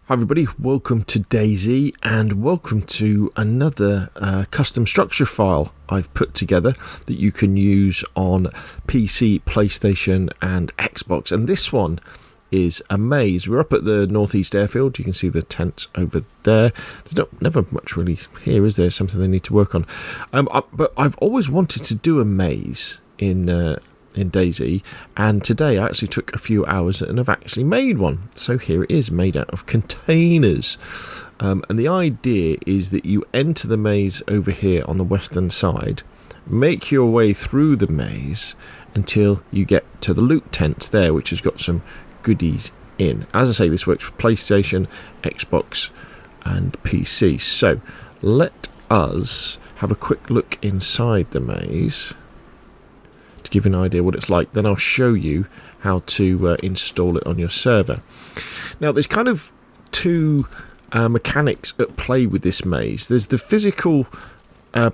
Hi everybody, welcome to DayZ and welcome to another custom structure file I've put together that you can use on PC, PlayStation and Xbox. And this one is a maze. We're up at the Northeast Airfield. You can see the tents over there. There's never much really here, is there? Something they need to work on. But I've always wanted to do a maze in DayZ, and today I actually took a few hours and have actually made one. So here it is, made out of containers. And the idea is that you enter the maze over here on the western side, make your way through the maze until you get to the loot tent there, which has got some goodies in. As I say, this works for PlayStation, Xbox and PC. So let us have a quick look inside the maze to give you an idea what it's like. Then I'll show you how to install it on your server. Now there's kind of two mechanics at play with this maze. There's the physical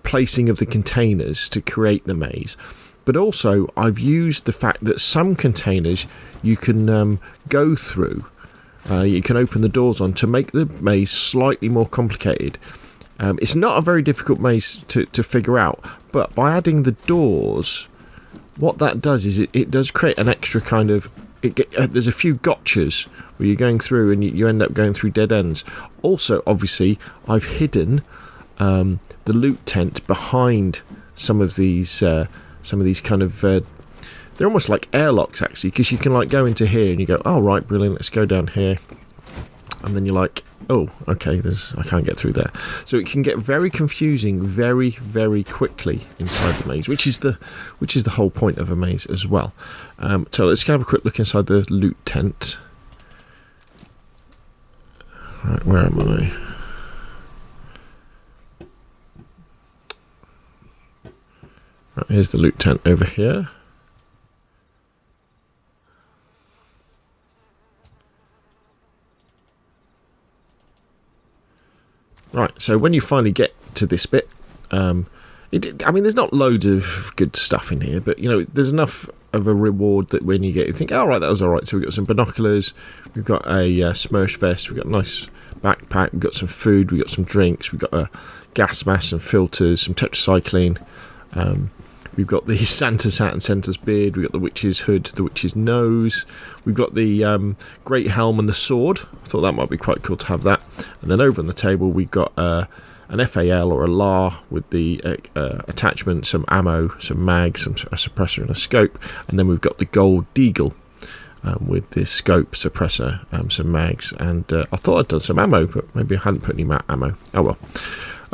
placing of the containers to create the maze, but also I've used the fact that some containers you can go through, you can open the doors on to make the maze slightly more complicated. It's not a very difficult maze to figure out, but by adding the doors, what that does is it does create an extra kind of... there's a few gotchas where you're going through and you end up going through dead ends. Also, obviously, I've hidden the loot tent behind some of these kind of... they're almost like airlocks, actually, because you can like go into here and you go, oh, right, brilliant, let's go down here. And then you're like, oh, okay, I can't get through there. So it can get very confusing very, very quickly inside the maze, which is the whole point of a maze as well. So let's have a quick look inside the loot tent. Right, where am I? Right, here's the loot tent over here. Right, so when you finally get to this bit, I mean, there's not loads of good stuff in here, but, you know, there's enough of a reward that when you get, you think, oh, right, that was all right. So we've got some binoculars, we've got a Smurf vest, we've got a nice backpack, we've got some food, we've got some drinks, we've got a gas mask, some filters, some tetracycline. We've got the Santa's hat and Santa's beard. We've got the witch's hood, the witch's nose. We've got the great helm and the sword. I thought that might be quite cool to have that. And then over on the table, we've got an FAL or a LAR with the attachment, some ammo, some mags, a suppressor and a scope. And then we've got the gold deagle with the scope, suppressor, some mags. And I thought I'd done some ammo, but maybe I hadn't put any ammo. Oh well.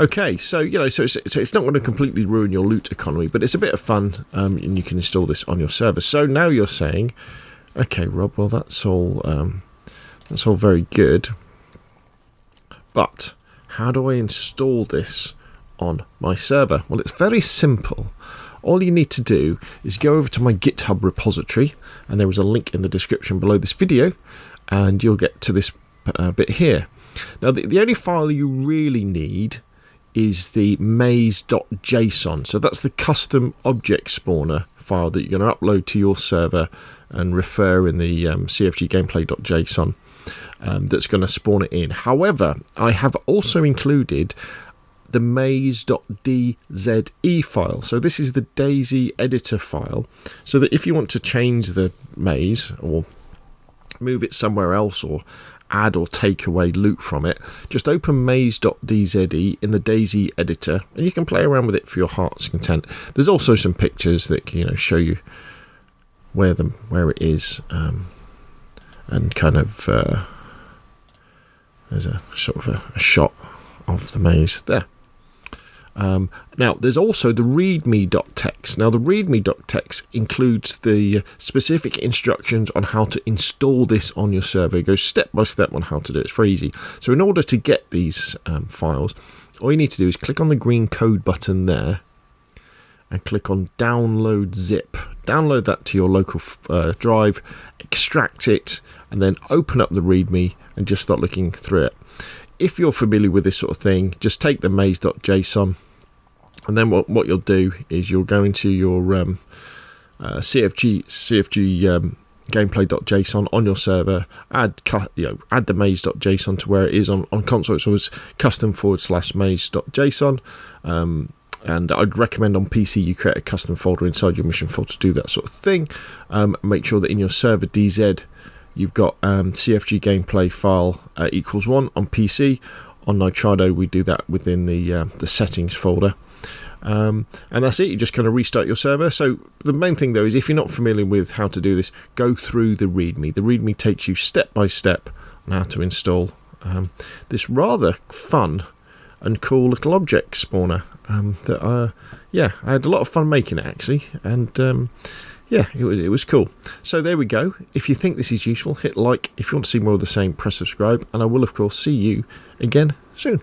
Okay, so, you know, so it's not going to completely ruin your loot economy, but it's a bit of fun, and you can install this on your server. So now you're saying, okay, Rob, well, that's all very good, but how do I install this on my server? Well, it's very simple. All you need to do is go over to my GitHub repository, and there is a link in the description below this video, and you'll get to this bit here. Now, the only file you really need is the maze.json. So that's the custom object spawner file that you're going to upload to your server and refer in the CFG gameplay.json that's going to spawn it in. However, I have also included the maze.dze file. So this is the DayZ editor file, so that if you want to change the maze or move it somewhere else or add or take away loot from it, just open maze.dze in the DayZ editor and you can play around with it for your heart's content. There's also some pictures that, you know, show you where it is, and kind of there's a sort of a shot of the maze there. Now, there's also the readme.txt. Now, the readme.txt includes the specific instructions on how to install this on your server. It goes step by step on how to do it. It's very easy. So in order to get these files, all you need to do is click on the green code button there and click on download zip. Download that to your local drive, extract it, and then open up the readme and just start looking through it. If you're familiar with this sort of thing, just take the maze.json, and then what you'll do is you'll go into your CFG gameplay.json on your server, add the maze.json to where it is on console. It's always custom/maze.json. And I'd recommend on PC you create a custom folder inside your mission folder to do that sort of thing. Make sure that in your server DayZ you've got CFG gameplay file equals 1 on PC. On Nitrado we do that within the settings folder. And that's it. You just kind of restart your server. So the main thing though is, if you're not familiar with how to do this, go through the README. The README takes you step by step on how to install this rather fun and cool little object spawner that I had a lot of fun making it actually, and it was cool. So there we go. If you think this is useful, hit like. If you want to see more of the same, press subscribe, and I will of course see you again soon.